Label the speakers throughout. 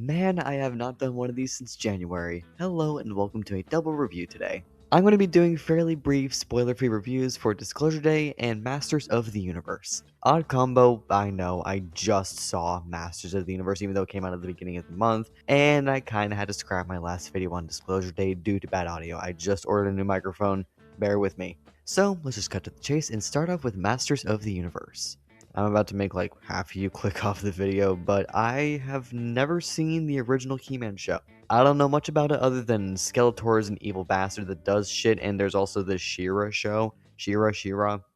Speaker 1: Man, I have not done one of these since January. Hello and welcome to a double review today. I'm going to be doing fairly brief, spoiler-free reviews for Disclosure Day and Masters of the Universe. Odd combo, I know, I just saw Masters of the Universe even though it came out at the beginning of the month, and I kinda had to scrap my last video on Disclosure Day due to bad audio. I just ordered a new microphone, bear with me. So, let's just cut to the chase and start off with Masters of the Universe. I'm about to make like half of you click off the video, but I have never seen the original He-Man show. I don't know much about it other than Skeletor is an evil bastard that does shit, and there's also the She-Ra show. She-Ra,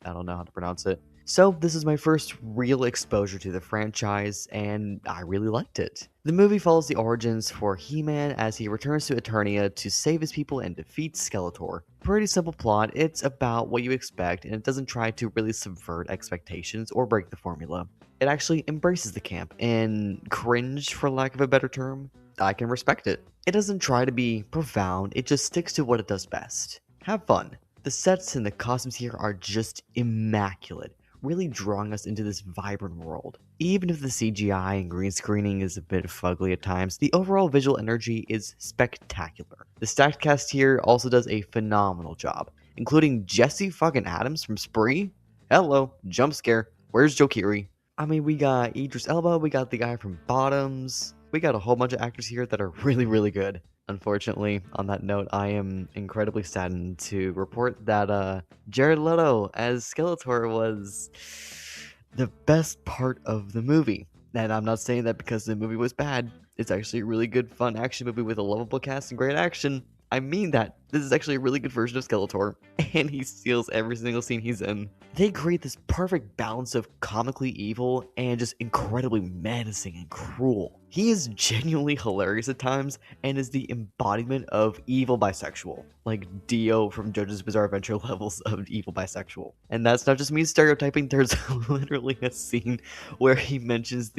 Speaker 1: I don't know how to pronounce it. So this is my first real exposure to the franchise, and I really liked it. The movie follows the origins for He-Man as he returns to Eternia to save his people and defeat Skeletor. Pretty simple plot, it's about what you expect, and it doesn't try to really subvert expectations or break the formula. It actually embraces the camp, and cringe for lack of a better term, I can respect it. It doesn't try to be profound, it just sticks to what it does best. Have fun. The sets and the costumes here are just immaculate, really drawing us into this vibrant world. Even if the CGI and green screening is a bit fugly at times, the overall visual energy is spectacular. The stacked cast here also does a phenomenal job, including Jesse fucking Adams from Spree. Hello, jump scare. Where's Jokiri? I mean, we got Idris Elba, we got the guy from Bottoms. We got a whole bunch of actors here that are really good. Unfortunately, on that note, I am incredibly saddened to report that Jared Leto as Skeletor was the best part of the movie. And I'm not saying that because the movie was bad. It's actually a really good, fun action movie with a lovable cast and great action. I mean that. This is actually a really good version of Skeletor, and he steals every single scene he's in. They create this perfect balance of comically evil and just incredibly menacing and cruel. He is genuinely hilarious at times and is the embodiment of evil bisexual, like Dio from JoJo's Bizarre Adventure levels of evil bisexual. And that's not just me stereotyping, there's literally a scene where he mentions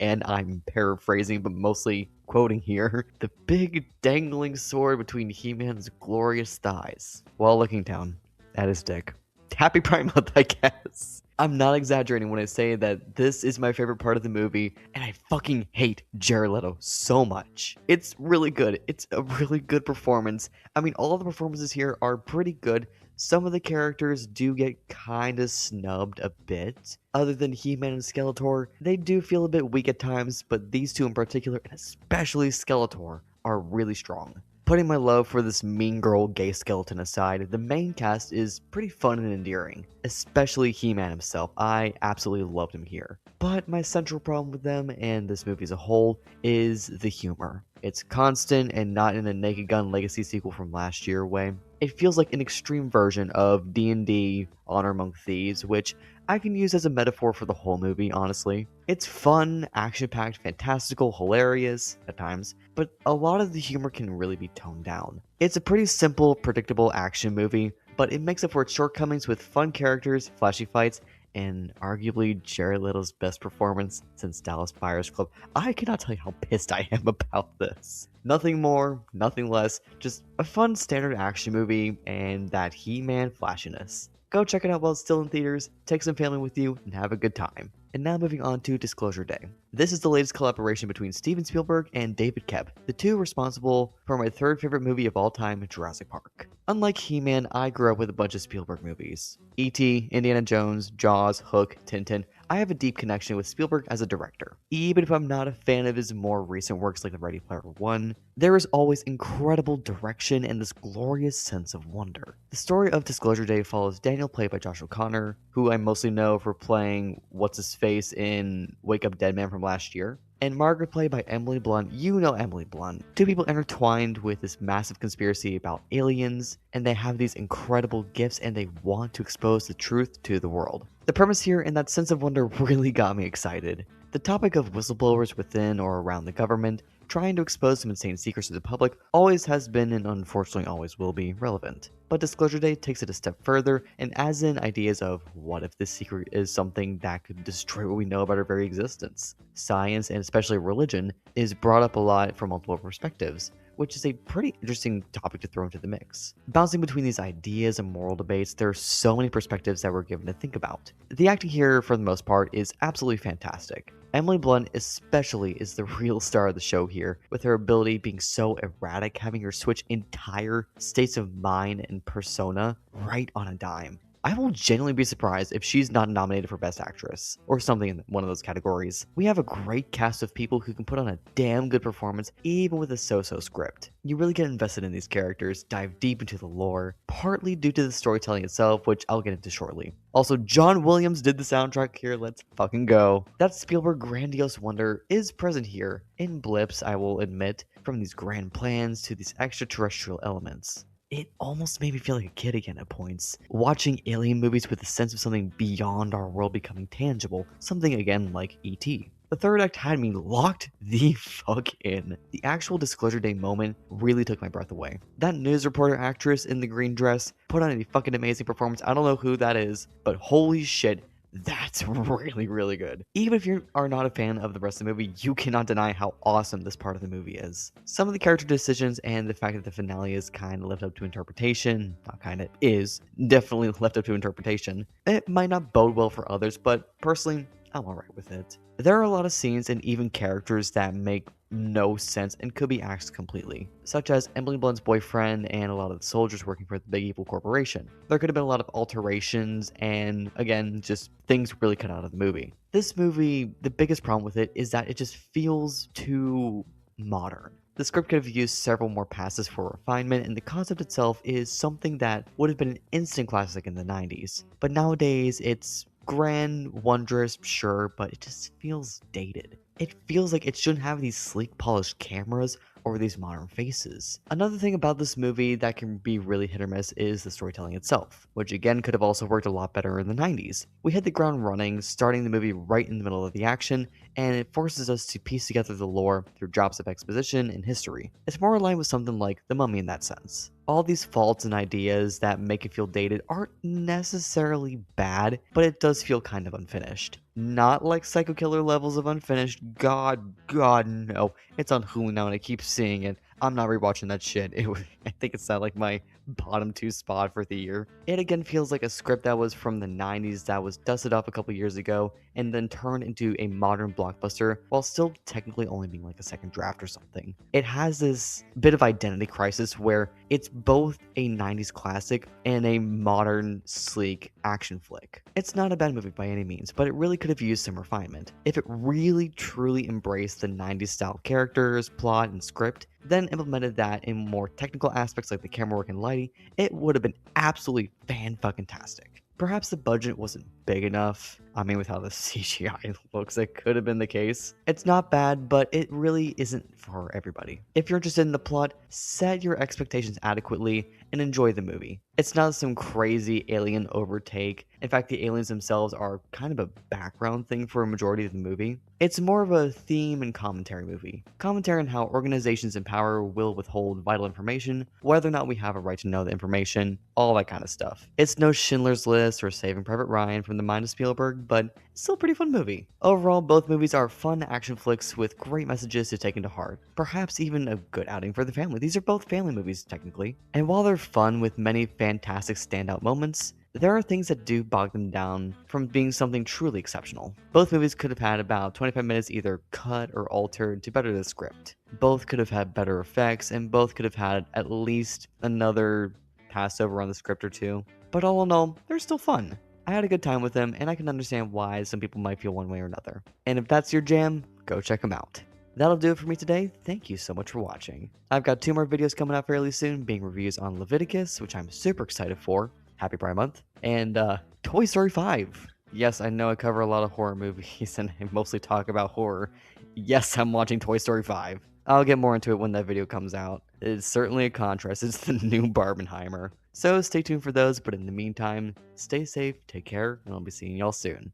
Speaker 1: and I'm paraphrasing but mostly quoting here, the big dangling sword between He-Man's glorious thighs, while looking down at his dick. Happy Pride Month, I guess. I'm not exaggerating when I say that this is my favorite part of the movie, and I fucking hate Jared Leto so much. It's really good. It's a really good performance. I mean, all of the performances here are pretty good. Some of the characters do get kinda snubbed a bit. Other than He-Man and Skeletor, they do feel a bit weak at times, but these two in particular, and especially Skeletor, are really strong. Putting my love for this mean girl gay skeleton aside, the main cast is pretty fun and endearing, especially He-Man himself. I absolutely loved him here. But my central problem with them, and this movie as a whole, is the humor. It's constant and not in a Naked Gun Legacy sequel from last year way. It feels like an extreme version of D&D Honor Among Thieves, which I can use as a metaphor for the whole movie, honestly. It's fun, action-packed, fantastical, hilarious at times, but a lot of the humor can really be toned down. It's a pretty simple, predictable action movie, but it makes up for its shortcomings with fun characters, flashy fights, and arguably Jared Leto's best performance since Dallas Buyers Club. I cannot tell you how pissed I am about this. Nothing more, nothing less, just a fun standard action movie and that He-Man flashiness. Go check it out while it's still in theaters, take some family with you, and have a good time. And now moving on to Disclosure Day. This is the latest collaboration between Steven Spielberg and David Koepp, the two responsible for my third favorite movie of all time, Jurassic Park. Unlike He-Man, I grew up with a bunch of Spielberg movies. E.T., Indiana Jones, Jaws, Hook, Tintin. I have a deep connection with Spielberg as a director. Even if I'm not a fan of his more recent works like The Ready Player One, there is always incredible direction and this glorious sense of wonder. The story of Disclosure Day follows Daniel, played by Josh O'Connor, who I mostly know for playing What's-His-Face in Wake Up Dead Man from last year, and Margaret, played by Emily Blunt. You know Emily Blunt. Two people intertwined with this massive conspiracy about aliens, and they have these incredible gifts and they want to expose the truth to the world. The premise here and that sense of wonder really got me excited. The topic of whistleblowers within or around the government trying to expose some insane secrets to the public always has been and unfortunately always will be relevant. But Disclosure Day takes it a step further and adds in ideas of what if this secret is something that could destroy what we know about our very existence. Science and especially religion is brought up a lot from multiple perspectives, which is a pretty interesting topic to throw into the mix. Bouncing between these ideas and moral debates, there are so many perspectives that we're given to think about. The acting here, for the most part, is absolutely fantastic. Emily Blunt especially is the real star of the show here, with her ability being so erratic, having her switch entire states of mind and persona right on a dime. I will genuinely be surprised if she's not nominated for Best Actress, or something in one of those categories. We have a great cast of people who can put on a damn good performance even with a so-so script. You really get invested in these characters, dive deep into the lore, partly due to the storytelling itself, which I'll get into shortly. Also, John Williams did the soundtrack here, let's fucking go. That Spielberg grandiose wonder is present here, in blips I will admit, from these grand plans to these extraterrestrial elements. It almost made me feel like a kid again at points, watching alien movies with a sense of something beyond our world becoming tangible, something again like E.T. The third act had me locked the fuck in. The actual Disclosure Day moment really took my breath away. That news reporter actress in the green dress put on a fucking amazing performance. I don't know who that is, but holy shit, that's really, really good. Even if you are not a fan of the rest of the movie, you cannot deny how awesome this part of the movie is. Some of the character decisions and the fact that the finale is kind of left up to interpretation, not kind of, is definitely left up to interpretation. It might not bode well for others, but personally, I'm alright with it. There are a lot of scenes and even characters that make no sense and could be axed completely, such as Emily Blunt's boyfriend and a lot of the soldiers working for the big evil corporation. There could have been a lot of alterations and, again, just things really cut out of the movie. This movie, the biggest problem with it is that it just feels too modern. The script could have used several more passes for refinement, and the concept itself is something that would have been an instant classic in the 90s. But nowadays, it's grand, wondrous, sure, but it just feels dated. It feels like it shouldn't have these sleek, polished cameras over these modern faces. Another thing about this movie that can be really hit or miss is the storytelling itself, which again could have also worked a lot better in the 90s. We hit the ground running, starting the movie right in the middle of the action, and it forces us to piece together the lore through drops of exposition and history. It's more aligned with something like The Mummy in that sense. All these faults and ideas that make it feel dated aren't necessarily bad, but it does feel kind of unfinished. Not like Psycho Killer levels of unfinished. God, no. It's on Hulu now and I keep seeing it. I'm not rewatching that shit. I think it's at like my bottom 2 spot for the year. It again feels like a script that was from the 90s that was dusted off a couple years ago and then turned into a modern blockbuster while still technically only being like a second draft or something. It has this bit of identity crisis where it's both a 90s classic and a modern, sleek action flick. It's not a bad movie by any means, but it really could have used some refinement. If it really truly embraced the 90s style characters, plot, and script, then implemented that in more technical aspects like the camera work and lighting, it would have been absolutely fan-fucking-tastic. Perhaps the budget wasn't big enough. I mean, with how the CGI looks, it could have been the case. It's not bad, but it really isn't for everybody. If you're interested in the plot, set your expectations adequately and enjoy the movie. It's not some crazy alien overtake. In fact, the aliens themselves are kind of a background thing for a majority of the movie. It's more of a theme and commentary movie. Commentary on how organizations in power will withhold vital information, whether or not we have a right to know the information, all that kind of stuff. It's no Schindler's List or Saving Private Ryan from the mind of Spielberg, but it's still a pretty fun movie. Overall, both movies are fun action flicks with great messages to take into heart. Perhaps even a good outing for the family. These are both family movies, technically. And while they're fun with many fantastic standout moments, there are things that do bog them down from being something truly exceptional. Both movies could have had about 25 minutes either cut or altered to better the script. Both could have had better effects, and both could have had at least another passover on the script or two. But all in all, they're still fun. I had a good time with them, and I can understand why some people might feel one way or another. And if that's your jam, go check them out. That'll do it for me today. Thank you so much for watching. I've got 2 more videos coming out fairly soon, being reviews on Leviticus, which I'm super excited for. Happy Pride Month. And Toy Story 5. Yes, I know I cover a lot of horror movies and I mostly talk about horror. Yes, I'm watching Toy Story 5. I'll get more into it when that video comes out. It's certainly a contrast. It's the new Barbenheimer. So stay tuned for those, but in the meantime, stay safe, take care, and I'll be seeing y'all soon.